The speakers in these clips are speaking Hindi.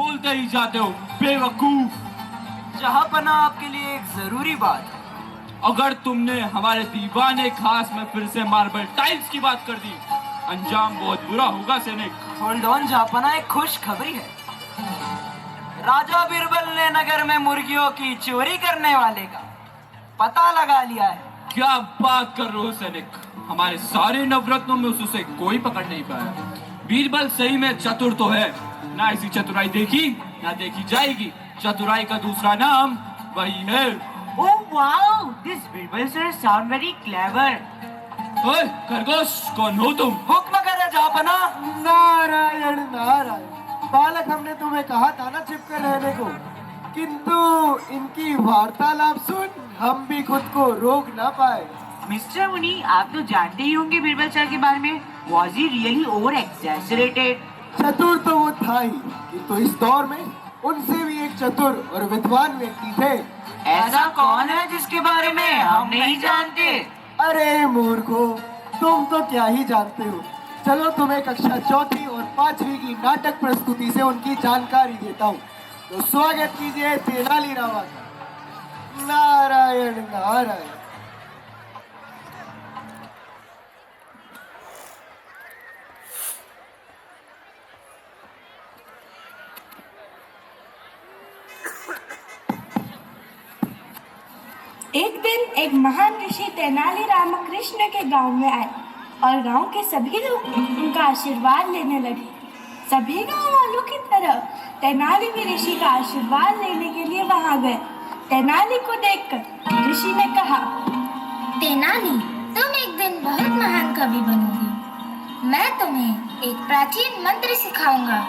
बोलते ही जाते हो बेवकूफ। जहांपना आपके लिए एक जरूरी बात है। अगर तुमने हमारे दीवाने खास में फिर से मार्बल टाइल्स की बात कर दी, अंजाम बहुत बुरा होगा सैनिक। होल्ड ऑन जहांपना, एक खुश खबरी है। राजा बिरबल ने नगर में मुर्गियों की चोरी करने वाले का पता लगा लिया है। क्या बात कर रहे हो सैनिक? हमारे सारे नवरत्नों में उसे कोई पकड़ नहीं पाया। बीरबल सही में चतुर तो है, ना ऐसी चतुराई देखी ना देखी जाएगी। चतुराई का दूसरा नाम वही है। Oh wow! This Birbal sir sound very clever. ओए खरगोश, कौन हो तुम? हुक्म करे जहांपना। नारायण नारायण। बालक, हमने तुम्हें कहा था ना छिपकर रहने को, किंतु इनकी वार्तालाप सुन हम भी खुद को रोक ना पाए। Mr. मुनि, आप तो जानते ही होंगे बिरबल सर के बारे में। Was he really over exaggerated? चतुर तो वो था ही, किंतु इस दौर में उनसे भी एक चतुर और विद्वान व्यक्ति थे। ऐसा कौन है जिसके बारे में हम नहीं जानते? अरे मूर्खो, तुम तो क्या ही जानते हो। चलो तुम्हें कक्षा 4वीं और 5वीं की नाटक प्रस्तुति से उनकी जानकारी देता हूँ। तो स्वागत कीजिए तेनालीरामा का। नारायण नारायण। एक दिन एक महान ऋषि तेनाली रामकृष्ण के गांव में आए और गांव के सभी लोग उनका आशीर्वाद लेने लगे। सभी गांव वालों की तरह तेनाली भी ऋषि का आशीर्वाद लेने के लिए वहां गए। तेनाली को देखकर ऋषि ने कहा, तेनाली, तुम एक दिन बहुत महान कवि बनोगे। मैं तुम्हें एक प्राचीन मंत्र सिखाऊंगा।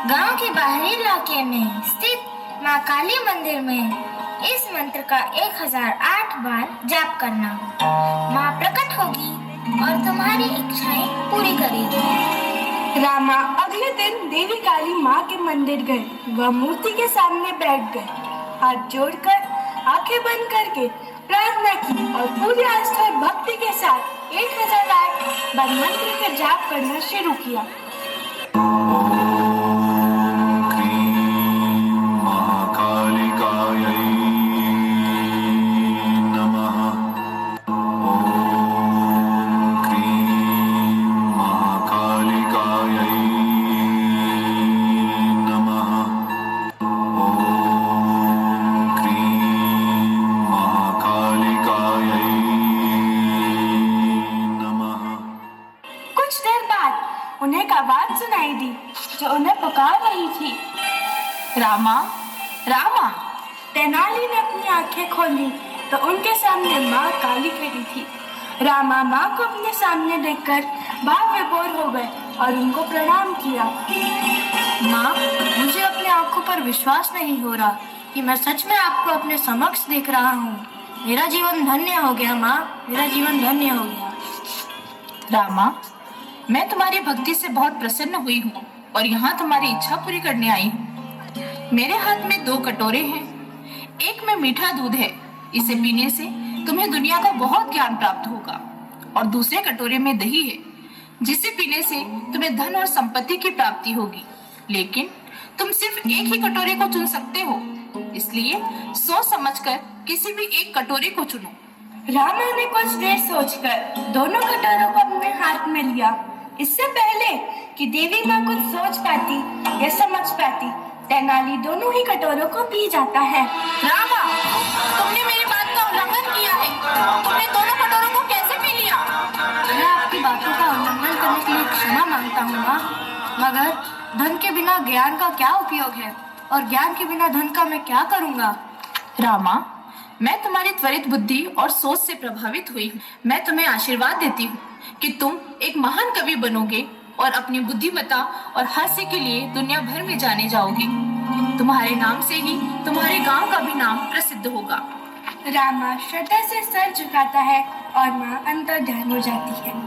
गांव के बाहरी इलाके में स्थित माँ काली मंदिर में इस मंत्र का 1008 बार जाप करना। माँ प्रकट होगी और तुम्हारी इच्छाएं पूरी करेगी। रामा अगले दिन देवी काली माँ के मंदिर गए। वह मूर्ति के सामने बैठ गए, हाथ जोड़कर आंखें बंद करके प्रार्थना की और पूरी आस्था और भक्ति के साथ 1008 बार मंत्र का जाप करना शुरू किया। उन्हें एक आवाज सुनाई दी जो उन्हें पुकार रही थी, रामा, रामा। तेनाली ने अपनी आंखें खोली तो उनके सामने माँ काली खड़ी थी। रामा माँ को अपने सामने देखकर भाव विभोर हो गए और उनको प्रणाम किया। माँ, मुझे अपने आंखों पर विश्वास नहीं हो रहा कि मैं सच में आपको अपने समक्ष देख रहा हूँ। मेरा जीवन धन्य हो गया माँ, मेरा जीवन धन्य हो गया। रामा, मैं तुम्हारी भक्ति से बहुत प्रसन्न हुई हूँ और यहाँ तुम्हारी इच्छा पूरी करने आई हूँ। मेरे हाथ में 2 कटोरे हैं। एक में मीठा दूध है, इसे पीने से तुम्हें दुनिया का बहुत ज्ञान प्राप्त होगा, और दूसरे कटोरे में दही है, जिसे पीने से तुम्हें धन और संपत्ति की प्राप्ति होगी। लेकिन तुम सिर्फ एक ही कटोरे को चुन सकते हो, इसलिए सोच समझकर किसी भी एक कटोरे को चुनो। रामा ने कुछ देर सोचकर दोनों कटोरों को अपने हाथ में लिया। इससे पहले कि देवी माँ कुछ सोच पाती या समझ पाती, तेनाली दोनों ही कटोरों को पी जाता है। रामा, तुमने मेरी बात का उल्लंघन किया है। तुमने दोनों कटोरों को कैसे पी लिया? मैं आपकी बातों का उल्लंघन करने के लिए क्षमा मांगता हूँ माँ, मगर धन के बिना ज्ञान का क्या उपयोग है, और ज्ञान के बिना धन का मैं क्या करूँगा। रामा, मैं तुम्हारी त्वरित बुद्धि और सोच से प्रभावित हुई हूँ। मैं तुम्हें आशीर्वाद देती हूँ कि तुम एक महान कवि बनोगे और अपनी बुद्धिमत्ता और हास्य के लिए दुनिया भर में जाने जाओगे। तुम्हारे नाम से ही तुम्हारे गांव का भी नाम प्रसिद्ध होगा। रामा श्रद्धा से सर झुकाता है और माँ अंतर्ध्यान हो जाती है।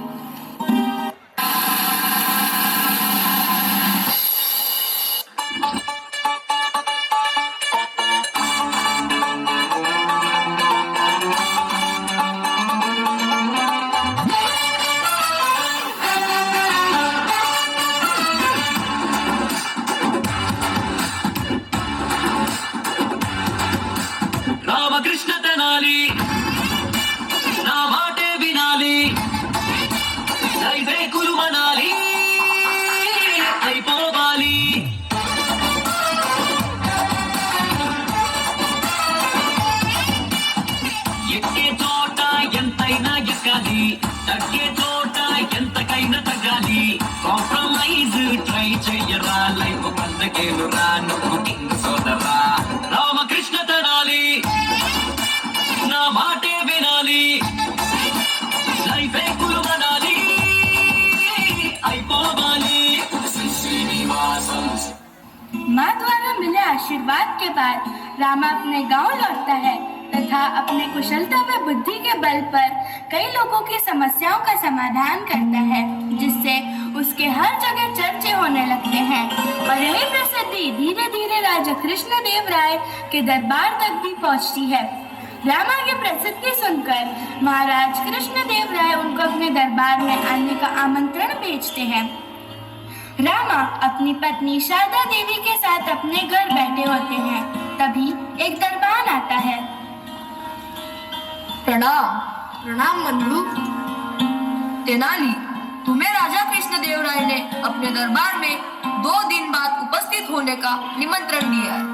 నా నువ్వు కింగ్ సోదరా రామకృష్ణ తెనాలి నా మాటే వినాలి లైఫే కులుమనాలి అయిపోవాలి శ్రీనివాసం माँ द्वारा मिले आशीर्वाद के बाद रामा अपने गांव लौटता है तथा अपने कुशलता व बुद्धि के बल पर कई लोगों की समस्याओं का समाधान करता है, जिससे उसके हर जगह चर्चे होने लगते हैं और यही प्रसिद्धि धीरे धीरे राजा कृष्णदेव राय के दरबार तक भी पहुंचती है। रामा की प्रसिद्धि सुनकर महाराज कृष्णदेव राय उनको अपने दरबार में आने का आमंत्रण भेजते हैं। रामा अपनी पत्नी शारदा देवी के साथ अपने घर बैठे होते हैं, तभी एक दरबान आता है। प्रणाम प्रणाम बंधु। तेनाली, तुम्हें राजा कृष्णदेव राय ने अपने दरबार में 2 दिन बाद उपस्थित होने का निमंत्रण दिया है।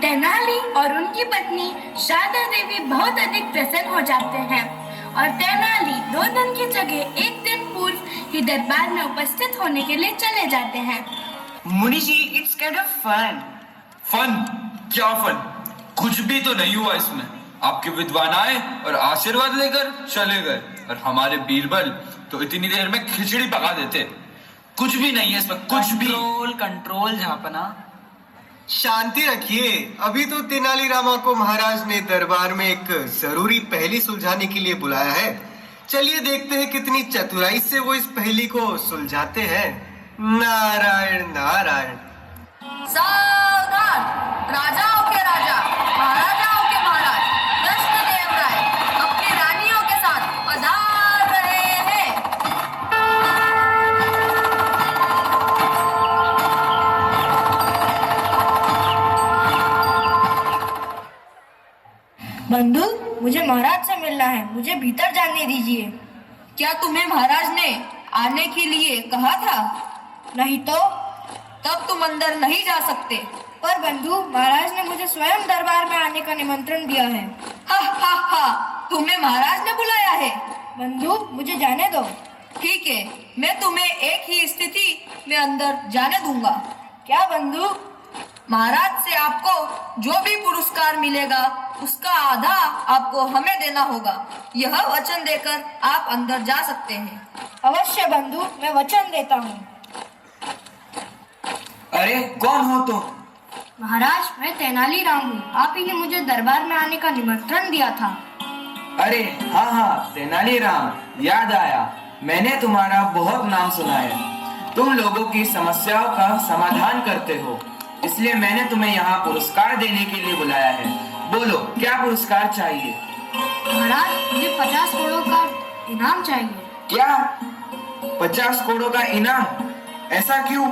तेनाली और उनकी पत्नी शारदा देवी बहुत अधिक प्रसन्न हो जाते हैं और तेनाली 2 दिन की जगह 1 दिन पूर्व ही दरबार में उपस्थित होने के लिए चले जाते हैं। Muni ji, it's kind of fun. Fun? क्या फन? कुछ भी तो नहीं हुआ इसमें। आपके विद्वान आए और आशीर्वाद लेकर चले गए और हमारे बीरबल तो इतनी देर में खिचड़ी पका देते। कुछ भी नहीं है इसमें, कुछ भी। कंट्रोल जहाँपना। शांति रखिए। अभी तो तेनालीरामा को महाराज ने दरबार में एक जरूरी पहेली सुलझाने के लिए बुलाया है। चलिए देखते हैं कितनी चतुराई से वो इस पहेली को सुलझाते हैं। नारायण नारायण। सावधान! राजाओं के राजा, महाराजाओं के महाराज कृष्णदेव राय अपनी रानियों के साथ पधार रहे हैं। बंधु, मुझे महाराज से मिलना है, मुझे भीतर जाने दीजिए। क्या तुम्हें महाराज ने आने के लिए कहा था? नहीं तो? तब तुम अंदर नहीं जा सकते। पर बंधु, महाराज ने मुझे स्वयं दरबार में आने का निमंत्रण दिया है। हा हा हा, तुम्हें महाराज ने बुलाया है? बंधु, मुझे जाने दो। ठीक है, मैं तुम्हें एक ही स्थिति में अंदर जाने दूंगा। क्या बंधु? महाराज से आपको जो भी पुरस्कार मिलेगा उसका आधा आपको हमें देना होगा। यह वचन देकर आप अंदर जा सकते हैं। अवश्य बंधु, मैं वचन देता हूँ। अरे कौन हो तुम? महाराज, मैं तेनालीराम हूँ। आप ही ने मुझे दरबार में आने का निमंत्रण दिया था। अरे हाँ हाँ, तेनालीराम, याद आया। मैंने तुम्हारा बहुत नाम सुना है। तुम लोगों की समस्याओं का समाधान करते हो, इसलिए मैंने तुम्हें यहाँ पुरस्कार देने के लिए बुलाया है। बोलो, क्या पुरस्कार चाहिए? महाराज, मुझे 50 करोड़ का इनाम चाहिए। क्या? 50 करोड़ का इनाम? ऐसा क्यों?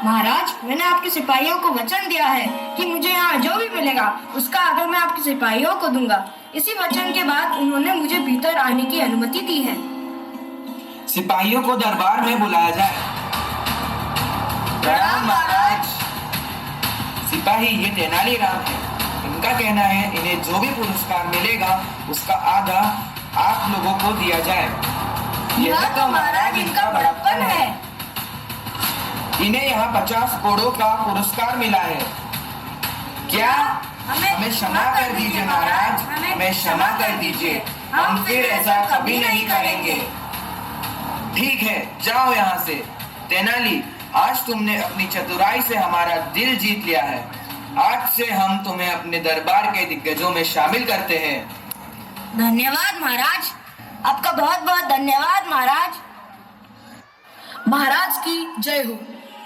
महाराज, मैंने आपके सिपाहियों को वचन दिया है कि मुझे यहाँ जो भी मिलेगा उसका आधा मैं आपके सिपाहियों को दूंगा। इसी वचन के बाद उन्होंने मुझे भीतर आने की अनुमति दी है। सिपाहियों को दरबार में बुलाया जाए। प्रणाम महाराज। सिपाही, ये तेनालीराम है। इनका कहना है इन्हें जो भी पुरस्कार मिलेगा उसका आधा आप लोगों को दिया जाए। यह तो महाराज इनका बड़प्पन है। इन्हें यहाँ 50 करोड़ का पुरस्कार मिला है। क्या? हमें क्षमा कर दीजिए महाराज, हमें क्षमा कर दीजिए। हम फिर ऐसा कभी नहीं करेंगे। ठीक है, जाओ यहाँ से। तेनाली, आज तुमने अपनी चतुराई से हमारा दिल जीत लिया है। आज से हम तुम्हें अपने दरबार के दिग्गजों में शामिल करते हैं। धन्यवाद महाराज, आपका बहुत बहुत धन्यवाद महाराज। महाराज की जय हो।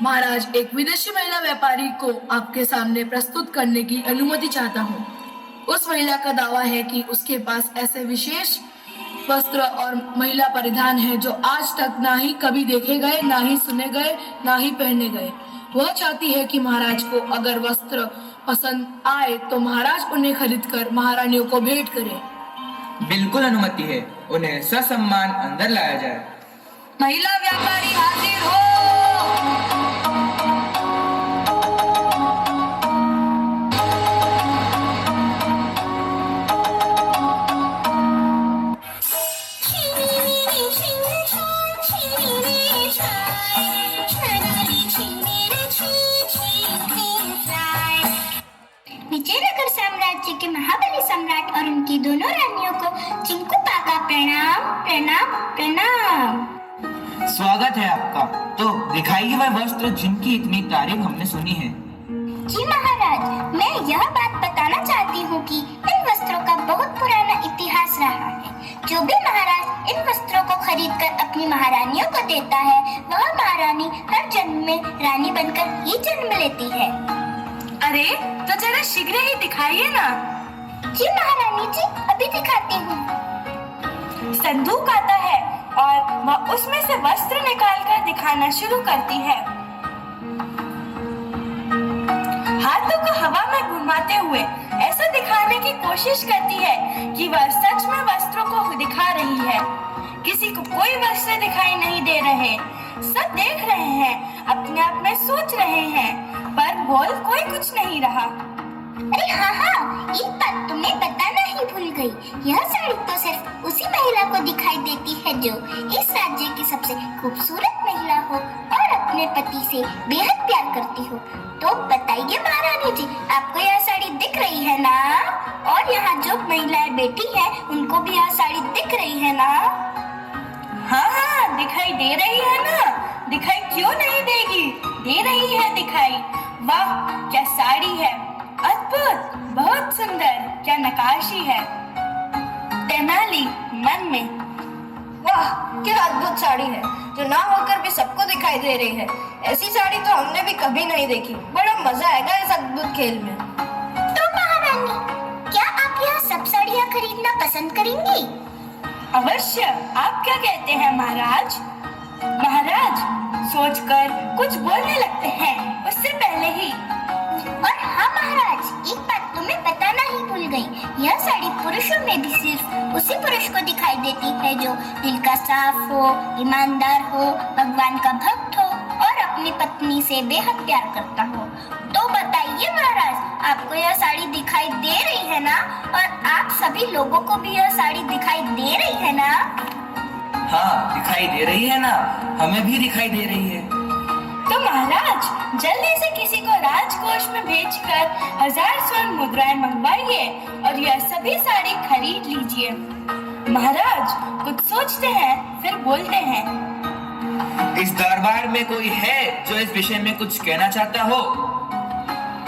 महाराज, एक विदेशी महिला व्यापारी को आपके सामने प्रस्तुत करने की अनुमति चाहता हूँ। उस महिला का दावा है कि उसके पास ऐसे विशेष वस्त्र और महिला परिधान है जो आज तक ना ही कभी देखे गए, ना ही सुने गए, ना ही पहने गए। वह चाहती है कि महाराज को अगर वस्त्र पसंद आए तो महाराज उन्हें खरीदकर महारानियों को भेंट करें। बिल्कुल अनुमति है। उन्हें ससम्मान अंदर लाया जाए। महिला व्यापारी हाजिर हो। Chini, chini, chini, chini, chini, chini, chini, chini, प्रणाम प्रणाम। स्वागत है आपका। तो दिखाइए वह वस्त्र जिनकी इतनी तारीफ हमने सुनी है। जी महाराज, मैं यह बात बताना चाहती हूँ कि इन वस्त्रों का बहुत पुराना इतिहास रहा है। जो भी महाराज इन वस्त्रों को खरीदकर अपनी महारानियों को देता है, वह महारानी हर जन्म में रानी बनकर ही जन्म लेती है। अरे तो जरा शीघ्र ही दिखाइए ना। जी महारानी जी, अभी दिखाती हूँ। संदूक आता है और वह उसमें से वस्त्र निकालकर दिखाना शुरू करती है। हाथों को हवा में घुमाते हुए ऐसा दिखाने की कोशिश करती है कि वह सच में वस्त्रों को दिखा रही है। किसी को कोई वस्त्र दिखाई नहीं दे रहे, सब देख रहे हैं, अपने आप में सोच रहे हैं, पर बोल कोई कुछ नहीं रहा। अरे हाँ, एक बात तुम्हें बताना ही भूल गई। यह साड़ी तो सिर्फ उसी महिला को दिखाई देती है जो इस राज्य की सबसे खूबसूरत महिला हो और अपने पति से बेहद प्यार करती हो। तो बताइए महारानी जी, आपको यह साड़ी दिख रही है ना? और यहाँ जो महिलाएं बैठी हैं, उनको भी यह साड़ी दिख रही है ना? हाँ, दिखाई दे रही है ना। दिखाई क्यों नहीं देगी, दे रही है दिखाई। वाह क्या साड़ी है, अद्भुत, बहुत सुंदर, क्या नकाशी है। तेनाली मन में, वाह क्या अद्भुत साड़ी है, जो ना होकर भी सबको दिखाई दे रही है। ऐसी साड़ी तो हमने भी कभी नहीं देखी। बड़ा मजा आएगा इस अद्भुत खेल में। तो महारानी, क्या आप यह सब साड़ियाँ खरीदना पसंद करेंगी? अवश्य। आप क्या कहते हैं महाराज? महाराज सोचकर कुछ बोलने लगते हैं उससे पहले ही। और हाँ महाराज, एक बात तुम्हें बताना ही भूल गई। यह साड़ी पुरुषों में भी सिर्फ उसी पुरुष को दिखाई देती है जो दिल का साफ हो, ईमानदार हो, भगवान का भक्त हो और अपनी पत्नी से बेहद प्यार करता हो। तो बताइए महाराज, आपको यह साड़ी दिखाई दे रही है ना? और आप सभी लोगों को भी यह साड़ी दिखाई दे रही है ना? हाँ, दिखाई दे रही है ना, हमें भी दिखाई दे रही है। तो महाराज जल्दी से किसी को राजकोष में भेजकर 1000 स्वर्ण मुद्राएं मंगवाइए और यह सभी साड़ी खरीद लीजिए। महाराज कुछ सोचते हैं, फिर बोलते हैं, इस दरबार में कोई है जो इस विषय में कुछ कहना चाहता हो?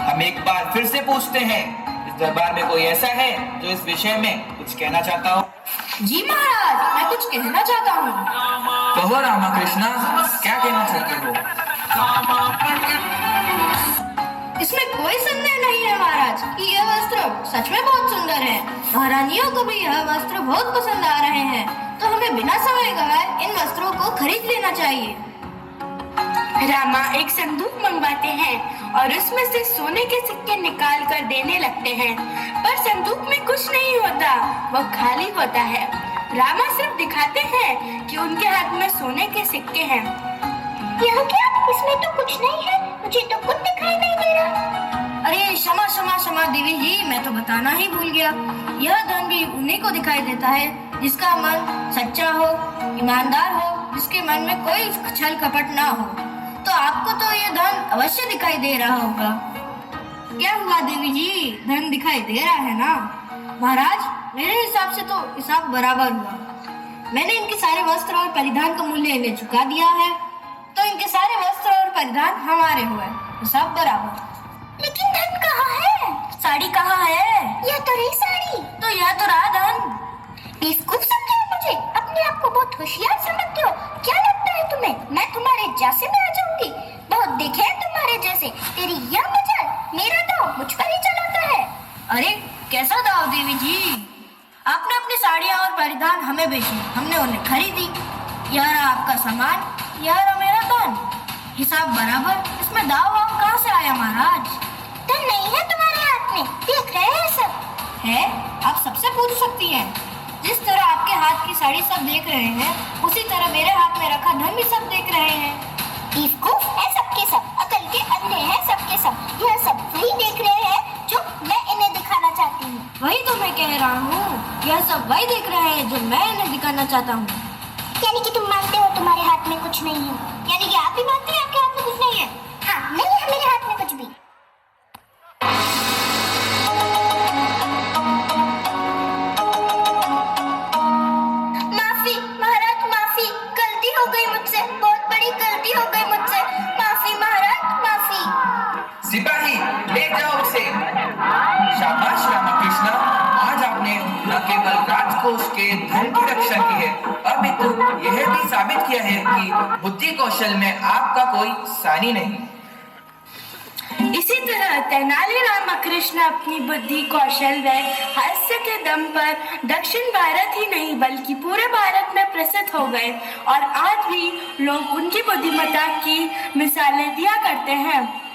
हम एक बार फिर से पूछते हैं, इस दरबार में कोई ऐसा है जो इस विषय में कुछ कहना चाहता हो? जी महाराज, मैं कुछ कहना चाहता हूँ। कहो रामाकृष्णा, क्या कहना चाहते हो? इसमें कोई संदेह नहीं है महाराज कि यह वस्त्र सच में बहुत सुंदर है। महारानियों को भी यह वस्त्र बहुत पसंद आ रहे हैं, तो हमें बिना समय गवाए इन वस्त्रों को खरीद लेना चाहिए। रामा एक संदूक मंगवाते हैं और उसमें से सोने के सिक्के निकाल कर देने लगते हैं, पर संदूक में कुछ नहीं होता, वह खाली होता है। रामा सिर्फ दिखाते हैं कि उनके हाथ में सोने के सिक्के हैं। यह क्या? इसमें तो कुछ नहीं है, मुझे तो कुछ दिखाई नहीं दे रहा। अरे क्षमा क्षमा क्षमा देवी जी, मैं तो बताना ही भूल गया। यह धन भी उन्हीं को दिखाई देता है जिसका मन सच्चा हो, ईमानदार हो, जिसके मन में कोई छल कपट ना हो। तो आपको तो ये धन अवश्य दिखाई दे रहा होगा। क्या हुआ देवी जी, धन दिखाई दे रहा है ना? महाराज मेरे हिसाब से तो हिसाब बराबर हुआ। मैंने इनके सारे वस्त्र और परिधान का मूल्य इन्हें चुका दिया है, तो इनके सारे वस्त्र और परिधान हमारे हुए, हिसाब बराबर। लेकिन धन कहाँ है? साड़ी कहाँ है? यह तो रही साड़ी। तो यह तो रहा धन। बेवकूफ समझे मुझे, अपने आप को बहुत होशियार समझते हो। क्या लगता है तुम्हें मैं तुम्हारे जैसे में आ जाऊंगी? बहुत देखे हैं तुम्हारे जैसे। तेरी यह मजाल, मेरा दाव मुझ पर ही चलाता है। अरे कैसा दाव देवी जी? आपने अपनी साड़ियाँ और परिधान हमें बेची, हमने उन्हें खरीदी। यह रहा आपका सामान, यह रहा मेरा धन, हिसाब बराबर। इसमें दाव वाव कहाँ से आया महाराज? धन नहीं है तुम्हारे हाथ में, देख रहे हैं सब। है, आप सबसे पूछ सकती हैं। जिस तरह आपके हाथ की साड़ी सब देख रहे हैं, उसी तरह मेरे हाथ में रखा धन भी सब देख रहे हैं। बेवकूफ है सबके सब, अकल के अंधे हैं सबके सब। यह सब वही देख रहे हैं जो मैं इन्हें दिखाना चाहती हूँ। वही तो मैं कह रहा हूँ, यह सब वही देख रहे हैं जो मैं इन्हें दिखाना चाहता हूँ। यानी कि तुम मानते हो तुम्हारे हाथ में कुछ नहीं है? यानी कि आप भी मानते हैं आपके हाथ में कुछ नहीं है? हाँ, नहीं है मेरे हाथ में कुछ भी। माफी सिपाही ले जाओ उसे। शाबाश रामकृष्ण, आज आपने न केवल राजकोष के धन की रक्षा की है, अपितु यह भी साबित किया है कि बुद्धि कौशल में आपका कोई सानी नहीं। इसी तरह तेनाली रामकृष्ण अपनी बुद्धि कौशल व हास्य के दम पर दक्षिण भारत ही नहीं बल्कि पूरे भारत में प्रसिद्ध हो गए और आज भी लोग उनकी बुद्धिमत्ता की मिसालें दिया करते हैं।